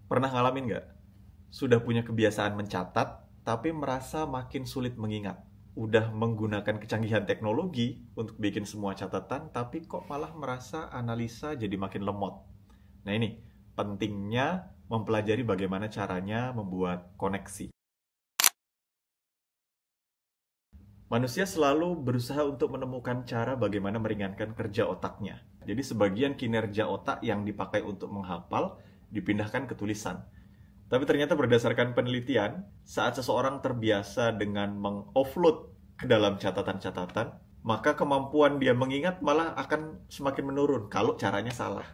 Pernah ngalamin nggak? Sudah punya kebiasaan mencatat, tapi merasa makin sulit mengingat. Udah menggunakan kecanggihan teknologi untuk bikin semua catatan, tapi kok malah merasa analisa jadi makin lemot. Nah ini, pentingnya mempelajari bagaimana caranya membuat koneksi. Manusia selalu berusaha untuk menemukan cara bagaimana meringankan kerja otaknya. Jadi sebagian kinerja otak yang dipakai untuk menghafal dipindahkan ke tulisan. Tapi ternyata berdasarkan penelitian, saat seseorang terbiasa dengan meng-offload ke dalam catatan-catatan, maka kemampuan dia mengingat malah akan semakin menurun kalau caranya salah.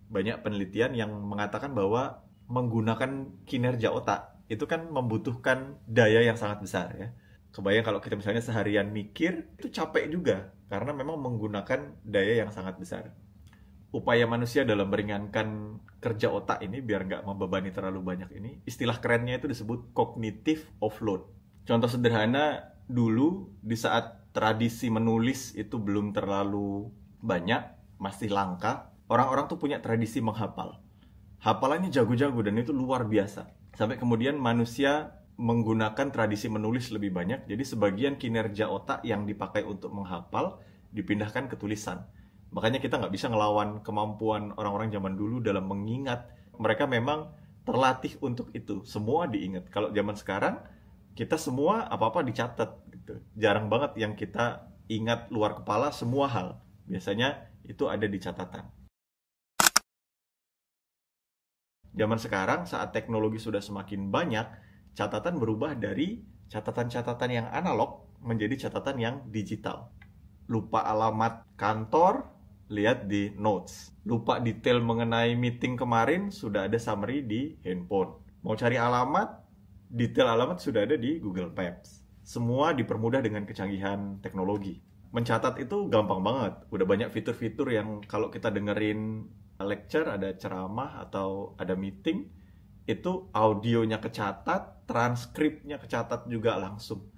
Banyak penelitian yang mengatakan bahwa menggunakan kinerja otak itu kan membutuhkan daya yang sangat besar ya. Kebayang kalau kita misalnya seharian mikir, itu capek juga karena memang menggunakan daya yang sangat besar. Upaya manusia dalam meringankan kerja otak ini biar nggak membebani terlalu banyak ini, istilah kerennya itu disebut cognitive offload. Contoh sederhana, dulu di saat tradisi menulis itu belum terlalu banyak, masih langka, orang-orang tuh punya tradisi menghafal. Hafalannya jago-jago dan itu luar biasa. Sampai kemudian manusia menggunakan tradisi menulis lebih banyak, jadi sebagian kinerja otak yang dipakai untuk menghafal dipindahkan ke tulisan. Makanya kita nggak bisa ngelawan kemampuan orang-orang zaman dulu dalam mengingat. Mereka memang terlatih untuk itu. Semua diingat. Kalau zaman sekarang, kita semua apa-apa dicatat. Gitu. Jarang banget yang kita ingat luar kepala semua hal. Biasanya itu ada di catatan. Zaman sekarang, saat teknologi sudah semakin banyak, catatan berubah dari catatan-catatan yang analog menjadi catatan yang digital. Lupa alamat kantor, lihat di notes. Lupa detail mengenai meeting kemarin, sudah ada summary di handphone. Mau cari alamat, detail alamat sudah ada di Google Maps. Semua dipermudah dengan kecanggihan teknologi. Mencatat itu gampang banget. Udah banyak fitur-fitur yang kalau kita dengerin lecture, ada ceramah atau ada meeting, itu audionya kecatat, transkripnya kecatat juga langsung.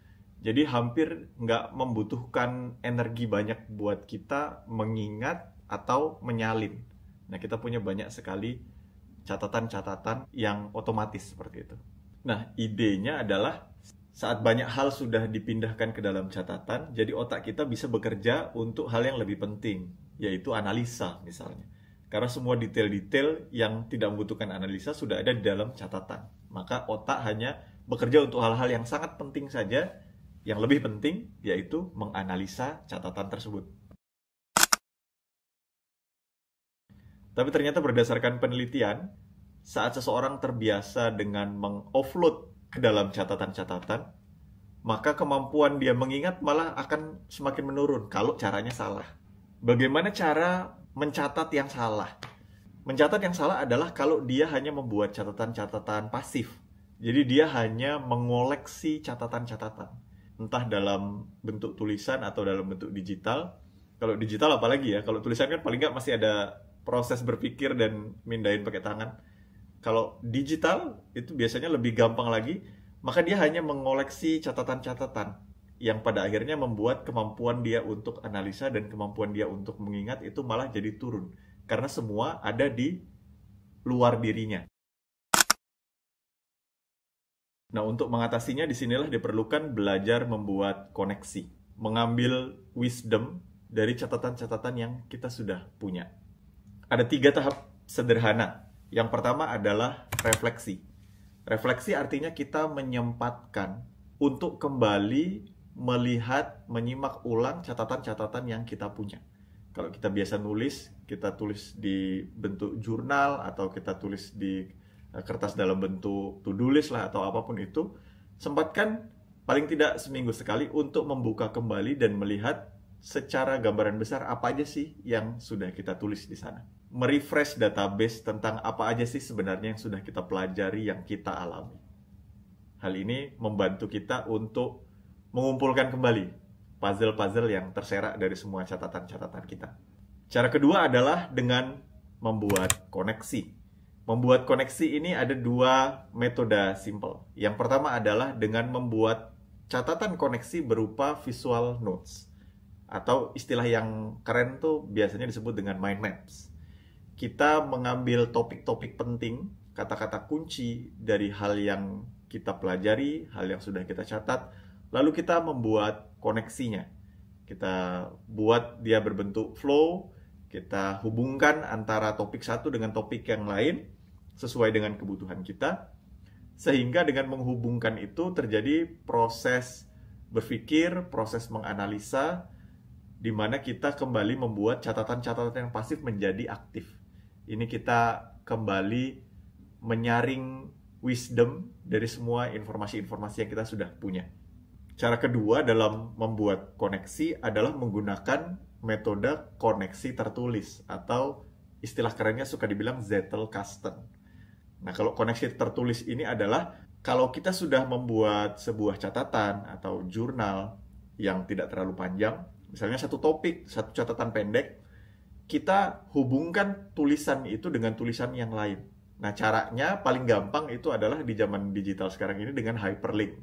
Jadi hampir nggak membutuhkan energi banyak buat kita mengingat atau menyalin. Nah, kita punya banyak sekali catatan-catatan yang otomatis seperti itu. Nah, idenya adalah saat banyak hal sudah dipindahkan ke dalam catatan, jadi otak kita bisa bekerja untuk hal yang lebih penting, yaitu analisa misalnya. Karena semua detail-detail yang tidak membutuhkan analisa sudah ada di dalam catatan. Maka otak hanya bekerja untuk hal-hal yang sangat penting saja. Yang lebih penting yaitu menganalisa catatan tersebut. Tapi ternyata berdasarkan penelitian, saat seseorang terbiasa dengan meng-offload ke dalam catatan-catatan, maka kemampuan dia mengingat malah akan semakin menurun kalau caranya salah. Bagaimana cara mencatat yang salah? Mencatat yang salah adalah kalau dia hanya membuat catatan-catatan pasif. Jadi dia hanya mengoleksi catatan-catatan. Entah dalam bentuk tulisan atau dalam bentuk digital. Kalau digital apalagi ya, kalau tulisan kan paling nggak masih ada proses berpikir dan mindahin pakai tangan. Kalau digital itu biasanya lebih gampang lagi, maka dia hanya mengoleksi catatan-catatan yang pada akhirnya membuat kemampuan dia untuk analisa dan kemampuan dia untuk mengingat itu malah jadi turun. Karena semua ada di luar dirinya. Nah, untuk mengatasinya disinilah diperlukan belajar membuat koneksi. Mengambil wisdom dari catatan-catatan yang kita sudah punya. Ada 3 tahap sederhana. Yang pertama adalah refleksi. Refleksi artinya kita menyempatkan untuk kembali melihat, menyimak ulang catatan-catatan yang kita punya. Kalau kita biasa nulis, kita tulis di bentuk jurnal atau kita tulis di kertas dalam bentuk to-do list lah atau apapun itu, sempatkan paling tidak seminggu sekali untuk membuka kembali dan melihat secara gambaran besar apa aja sih yang sudah kita tulis di sana. Merefresh database tentang apa aja sih sebenarnya yang sudah kita pelajari, yang kita alami. Hal ini membantu kita untuk mengumpulkan kembali puzzle-puzzle yang terserak dari semua catatan-catatan kita. Cara kedua adalah dengan membuat koneksi. Membuat koneksi ini ada 2 metode simple. Yang pertama adalah dengan membuat catatan koneksi berupa visual notes. Atau istilah yang keren tuh biasanya disebut dengan mind maps. kita mengambil topik-topik penting, kata-kata kunci dari hal yang kita pelajari, hal yang sudah kita catat, lalu kita membuat koneksinya. Kita buat dia berbentuk flow, kita hubungkan antara topik satu dengan topik yang lain sesuai dengan kebutuhan kita, sehingga dengan menghubungkan itu terjadi proses berpikir, proses menganalisa, di mana kita kembali membuat catatan-catatan yang pasif menjadi aktif. Ini kita kembali menyaring wisdom dari semua informasi-informasi yang kita sudah punya. Cara kedua dalam membuat koneksi adalah menggunakan metode koneksi tertulis, atau istilah kerennya suka dibilang Zettelkasten. Nah, kalau koneksi tertulis ini adalah kalau kita sudah membuat sebuah catatan atau jurnal yang tidak terlalu panjang, misalnya satu topik, satu catatan pendek, kita hubungkan tulisan itu dengan tulisan yang lain. Nah, caranya paling gampang itu adalah di zaman digital sekarang ini dengan hyperlink.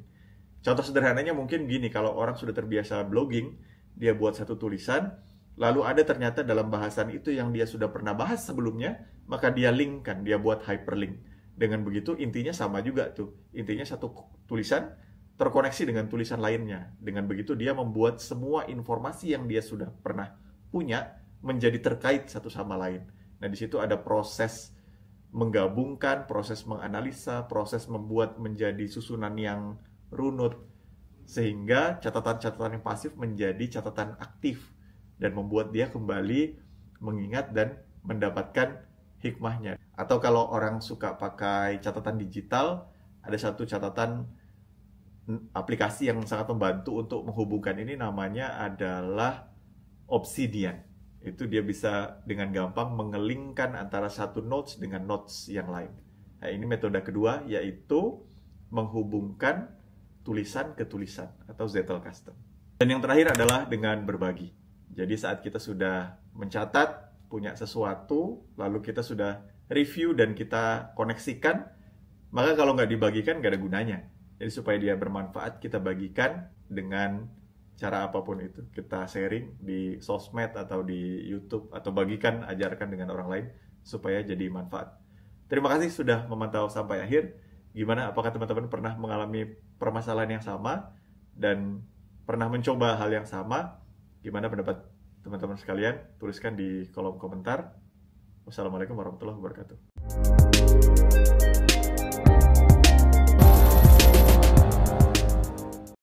Contoh sederhananya mungkin gini, kalau orang sudah terbiasa blogging, dia buat satu tulisan, lalu ada ternyata dalam bahasan itu yang dia sudah pernah bahas sebelumnya, maka dia linkkan, dia buat hyperlink. Dengan begitu intinya sama juga tuh. Intinya satu tulisan terkoneksi dengan tulisan lainnya. Dengan begitu dia membuat semua informasi yang dia sudah pernah punya menjadi terkait satu sama lain. Nah, di situ ada proses menggabungkan, proses menganalisa, proses membuat menjadi susunan yang runut, sehingga catatan-catatan yang pasif menjadi catatan aktif dan membuat dia kembali mengingat dan mendapatkan hikmahnya. Atau kalau orang suka pakai catatan digital, ada satu catatan aplikasi yang sangat membantu untuk menghubungkan ini, namanya adalah Obsidian. Itu dia bisa dengan gampang mengelingkan antara satu notes dengan notes yang lain. Nah, ini metode kedua, yaitu menghubungkan tulisan ke tulisan atau Zettelkasten. Dan yang terakhir adalah dengan berbagi. Jadi saat kita sudah mencatat, punya sesuatu, lalu kita sudah review dan kita koneksikan, maka kalau nggak dibagikan nggak ada gunanya. Jadi supaya dia bermanfaat, kita bagikan dengan cara apapun itu. Kita sharing di sosmed atau di YouTube, atau bagikan, ajarkan dengan orang lain supaya jadi manfaat. Terima kasih sudah memantau sampai akhir. Gimana, apakah teman-teman pernah mengalami permasalahan yang sama dan pernah mencoba hal yang sama? Gimana pendapat teman-teman sekalian? Tuliskan di kolom komentar. Wassalamualaikum warahmatullahi wabarakatuh.